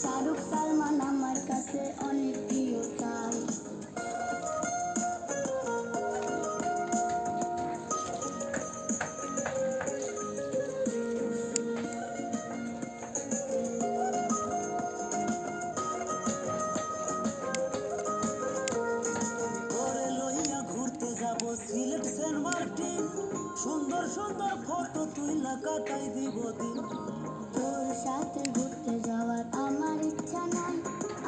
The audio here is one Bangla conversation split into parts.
শাহরুখ সালমান আমার কাছে অনেক প্রিয় তাই। সিলেট সেন্ট মার্টিন সুন্দর সুন্দর ফটো তুইলা কাটাই দিব দিন। তোর সাথে ঘুরতে যাওয়ার আমার ইচ্ছা নাই,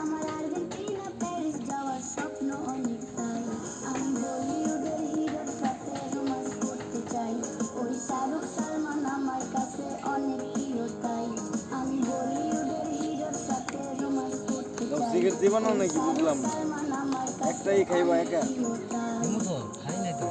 আমার আর্জেন্টিনা প্যারিস যাওয়ার স্বপ্ন অনেক তাই। আমি বলিউডের হিরোর সাথে রোমান্স করতে চাই, ওই শাহরুখ সালমান আমার কাছে অনেক প্রিয় তাই। আমি বলিউডের হিরোর সাথে রোমান্স করতে চাই, সিগারেট দিবা না নাকি বুঝলাম না, সালমান আমার কাছে একটাই খাইবা একা? প্রিয় তাই। তো খাই নাই তো।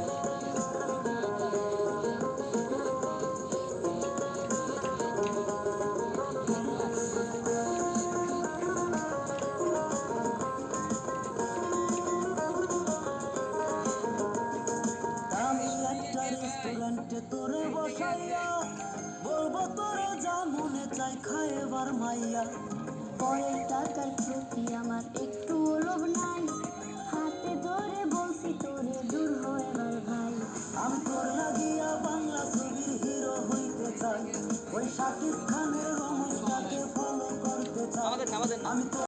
আমি একটা রেস্টুরেন্টে তোরে বসাইয়া বলবো তোরে যা মনে চাই খাইবার মাইয়া। পরের টাকার প্রতি আমার একটু লোভ নাই, হাতে ধরে বলছি তোরে দূর হয়ে এবার ভাই। আমি তোর লাগিয়া বাংলা ছবির হিরো হইতে চাই, ওই শাকিব খানের রোমান্সটাকে ফলো করতে চাই। আমি তো